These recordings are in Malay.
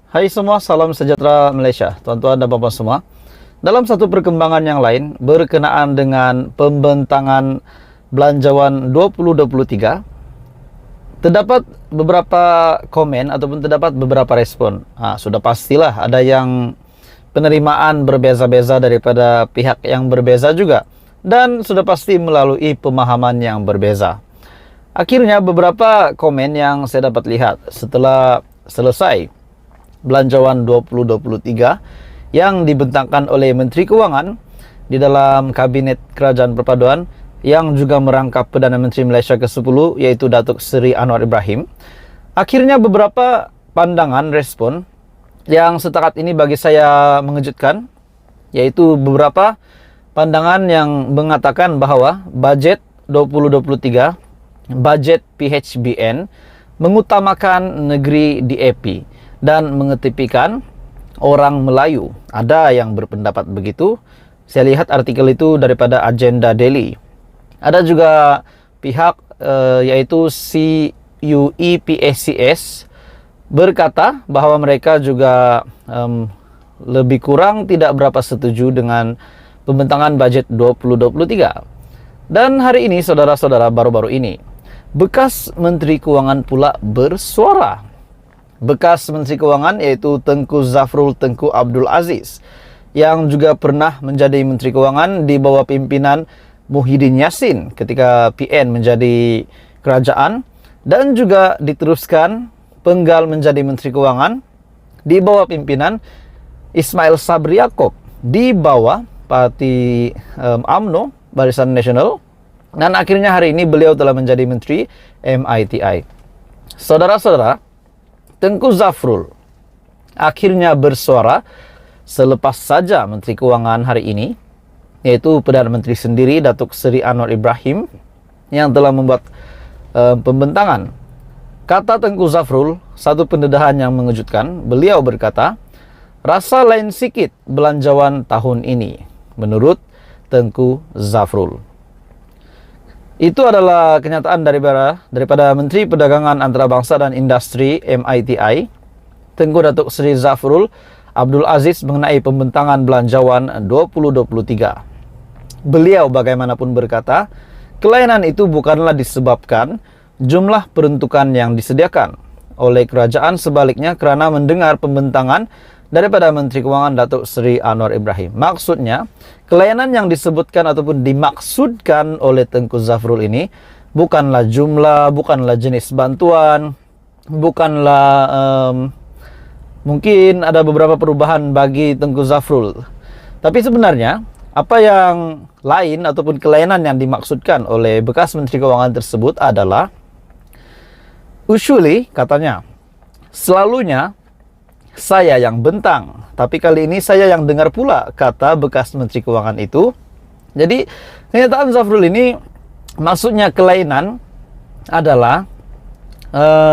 Hai semua, salam sejahtera Malaysia, tuan-tuan dan puan semua. Dalam satu perkembangan yang lain, berkenaan dengan pembentangan Belanjawan 2023, terdapat beberapa komen ataupun terdapat beberapa respon. Sudah pastilah ada yang penerimaan berbeza-beza daripada pihak yang berbeza juga. Dan sudah pasti melalui pemahaman yang berbeza. Akhirnya beberapa komen yang saya dapat lihat setelah selesai Belanjawan 2023 yang dibentangkan oleh Menteri Kewangan di dalam Kabinet Kerajaan Perpaduan yang juga merangkap Perdana Menteri Malaysia ke-10 yaitu Datuk Seri Anwar Ibrahim. Akhirnya beberapa pandangan respon yang setakat ini bagi saya mengejutkan, yaitu beberapa pandangan yang mengatakan bahawa bajet 2023, bajet PHBN mengutamakan negeri DAP dan mengetepikan orang Melayu. Ada yang berpendapat begitu. Saya lihat artikel itu daripada Agenda Daily. Ada juga pihak yaitu CUEPACS berkata bahawa mereka juga lebih kurang tidak berapa setuju dengan pembentangan bajet 2023. Dan hari ini, saudara-saudara, baru-baru ini, bekas Menteri Kewangan pula bersuara. Bekas Menteri Kewangan yaitu Tengku Zafrul Tengku Abdul Aziz yang juga pernah menjadi Menteri Kewangan di bawah pimpinan Muhyiddin Yassin ketika PN menjadi kerajaan, dan juga diteruskan penggal menjadi Menteri Kewangan di bawah pimpinan Ismail Sabri Yaakob di bawah Parti UMNO, Barisan Nasional, dan akhirnya hari ini beliau telah menjadi Menteri MITI. Saudara-saudara, Tengku Zafrul akhirnya bersuara selepas saja Menteri Kewangan hari ini, yaitu Perdana Menteri sendiri Datuk Seri Anwar Ibrahim yang telah membuat pembentangan. Kata Tengku Zafrul, satu pendedahan yang mengejutkan. Beliau berkata, rasa lain sikit belanjawan tahun ini, menurut Tengku Zafrul. Itu adalah kenyataan daripada Menteri Perdagangan Antarabangsa dan Industri MITI, Tengku Datuk Seri Zafrul Abdul Aziz, mengenai pembentangan Belanjawan 2023. Beliau bagaimanapun berkata, kelainan itu bukanlah disebabkan jumlah peruntukan yang disediakan oleh kerajaan, sebaliknya kerana mendengar pembentangan daripada Menteri Kewangan Datuk Seri Anwar Ibrahim. Maksudnya, kelainan yang disebutkan ataupun dimaksudkan oleh Tengku Zafrul ini bukanlah jumlah, bukanlah jenis bantuan, bukanlah mungkin ada beberapa perubahan bagi Tengku Zafrul. Tapi sebenarnya apa yang lain ataupun kelainan yang dimaksudkan oleh bekas Menteri Kewangan tersebut adalah, usually katanya, selalunya saya yang bentang, tapi kali ini saya yang dengar pula, kata bekas Menteri Kewangan itu. Jadi kenyataan Zafrul ini maksudnya kelainan adalah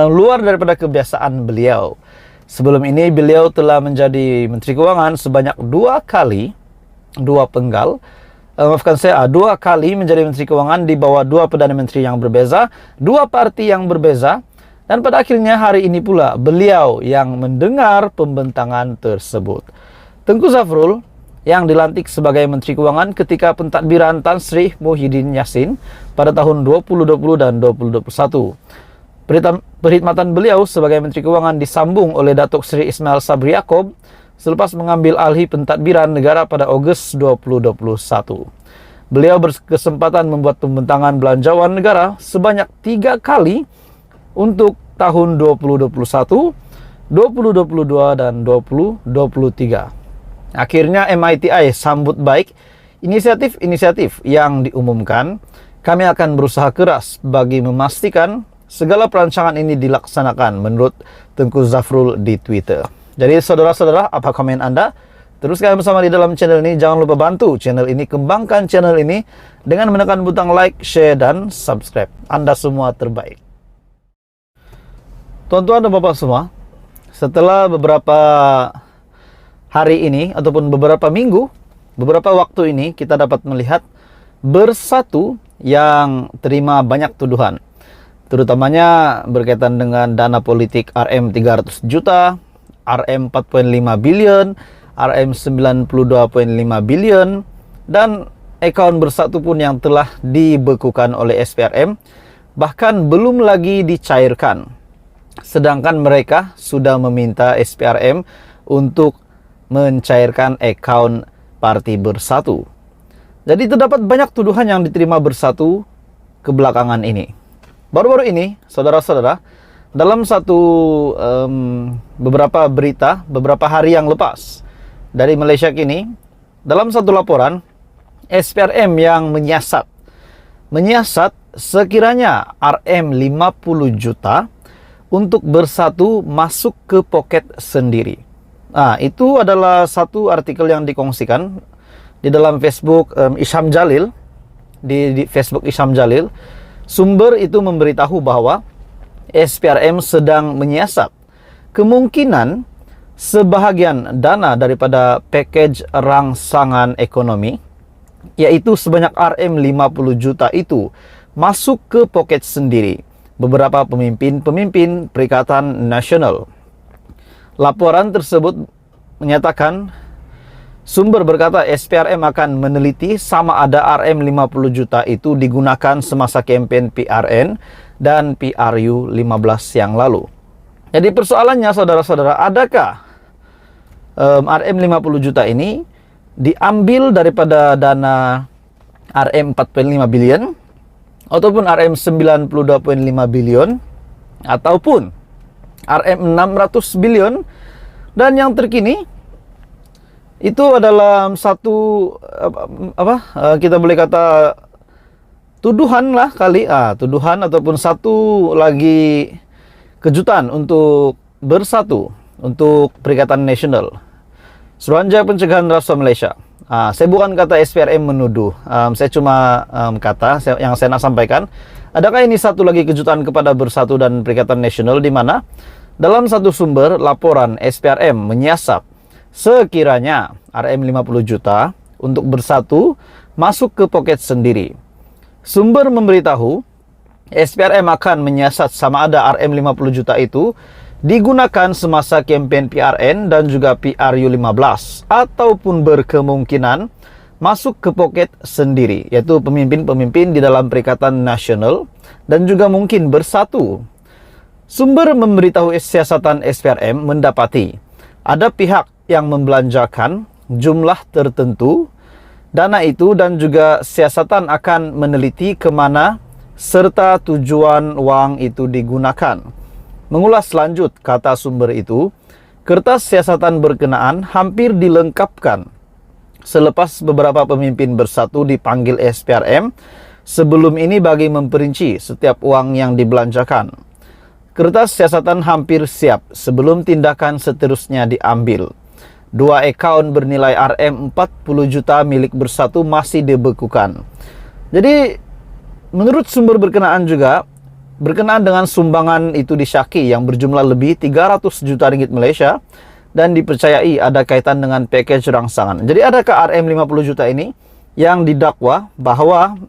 luar daripada kebiasaan beliau. Sebelum ini beliau telah menjadi Menteri Kewangan sebanyak 2 kali, 2 penggal, dua kali menjadi Menteri Kewangan di bawah 2 Perdana Menteri yang berbeza, 2 parti yang berbeza. Dan pada akhirnya hari ini pula beliau yang mendengar pembentangan tersebut. Tengku Zafrul yang dilantik sebagai Menteri Kewangan ketika pentadbiran Tan Sri Muhyiddin Yassin pada tahun 2020 dan 2021. Perkhidmatan beliau sebagai Menteri Kewangan disambung oleh Datuk Seri Ismail Sabri Yaakob selepas mengambil alih pentadbiran negara pada Ogos 2021. Beliau berkesempatan membuat pembentangan belanjawan negara sebanyak 3 kali untuk tahun 2021, 2022 dan 2023. Akhirnya MITI sambut baik inisiatif-inisiatif yang diumumkan. Kami akan berusaha keras bagi memastikan segala perancangan ini dilaksanakan, menurut Tengku Zafrul di Twitter. Jadi saudara-saudara, apa komen Anda? Teruskan bersama di dalam channel ini. Jangan lupa bantu channel ini, kembangkan channel ini dengan menekan butang like, share dan subscribe. Anda semua terbaik. Tuan-tuan dan bapak semua, setelah beberapa hari ini ataupun beberapa minggu, beberapa waktu ini kita dapat melihat Bersatu yang terima banyak tuduhan, terutamanya berkaitan dengan dana politik RM 300 juta, RM 4.5 billion, RM 92.5 billion, dan akaun bersatu pun yang telah dibekukan oleh SPRM bahkan belum lagi dicairkan. Sedangkan mereka sudah meminta SPRM untuk mencairkan akaun Parti Bersatu. Jadi terdapat banyak tuduhan yang diterima Bersatu kebelakangan ini. Baru-baru ini, saudara-saudara, dalam beberapa berita, beberapa hari yang lepas dari Malaysia Kini, dalam satu laporan, SPRM yang menyiasat sekiranya RM 50 juta untuk Bersatu masuk ke poket sendiri. Nah, itu adalah satu artikel yang dikongsikan di dalam Facebook Isham Jalil, di Facebook Isham Jalil. Sumber itu memberitahu bahwa SPRM sedang menyiasat kemungkinan sebahagian dana daripada package rangsangan ekonomi, yaitu sebanyak RM 50 juta itu masuk ke poket sendiri beberapa pemimpin Perikatan Nasional. Laporan tersebut menyatakan, sumber berkata SPRM akan meneliti sama ada RM 50 juta itu digunakan semasa kempen PRN dan PRU 15 yang lalu. Jadi persoalannya, saudara-saudara, adakah RM 50 juta ini diambil daripada dana RM 4.5 billion ataupun RM 92.5 billion ataupun RM 600 billion, dan yang terkini itu adalah satu kita boleh kata tuduhan lah kali, tuduhan ataupun satu lagi kejutan untuk Bersatu, untuk Perikatan Nasional, Suruhanjaya Pencegahan Rasuah Malaysia. Saya bukan kata SPRM menuduh, saya cuma yang saya nak sampaikan. Adakah ini satu lagi kejutan kepada Bersatu dan Perikatan Nasional, di mana dalam satu sumber laporan SPRM menyiasat sekiranya RM 50 juta untuk Bersatu masuk ke poket sendiri. Sumber memberitahu SPRM akan menyiasat sama ada RM 50 juta itu digunakan semasa kempen PRN dan juga PRU 15 ataupun berkemungkinan masuk ke poket sendiri, yaitu pemimpin-pemimpin di dalam Perikatan Nasional dan juga mungkin Bersatu. Sumber memberitahu siasatan SPRM mendapati ada pihak yang membelanjakan jumlah tertentu dana itu dan juga siasatan akan meneliti kemana serta tujuan wang itu digunakan. Mengulas lanjut, kata sumber itu, kertas siasatan berkenaan hampir dilengkapkan selepas beberapa pemimpin Bersatu dipanggil SPRM sebelum ini bagi memperinci setiap uang yang dibelanjakan. Kertas siasatan hampir siap sebelum tindakan seterusnya diambil. 2 akaun bernilai RM 40 juta milik Bersatu masih dibekukan. Jadi, menurut sumber berkenaan juga, berkenaan dengan sumbangan itu disyaki yang berjumlah lebih 300 juta ringgit Malaysia dan dipercayai ada kaitan dengan package rangsangan. Jadi adakah RM 50 juta ini yang didakwa bahwa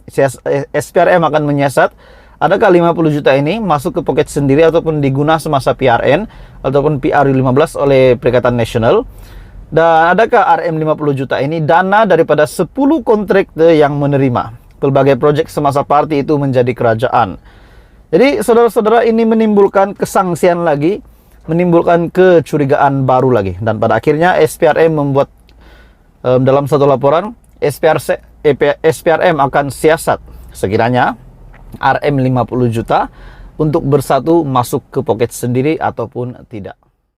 SPRM akan menyiasat, adakah 50 juta ini masuk ke poket sendiri ataupun diguna semasa PRN ataupun PRU 15 oleh Perikatan Nasional? Dan adakah RM 50 juta ini dana daripada 10 kontraktor yang menerima pelbagai projek semasa parti itu menjadi kerajaan? Jadi saudara-saudara, ini menimbulkan kesangsian lagi, menimbulkan kecurigaan baru lagi. Dan pada akhirnya SPRM membuat dalam satu laporan, SPRM akan siasat sekiranya RM 50 juta untuk Bersatu masuk ke poket sendiri ataupun tidak.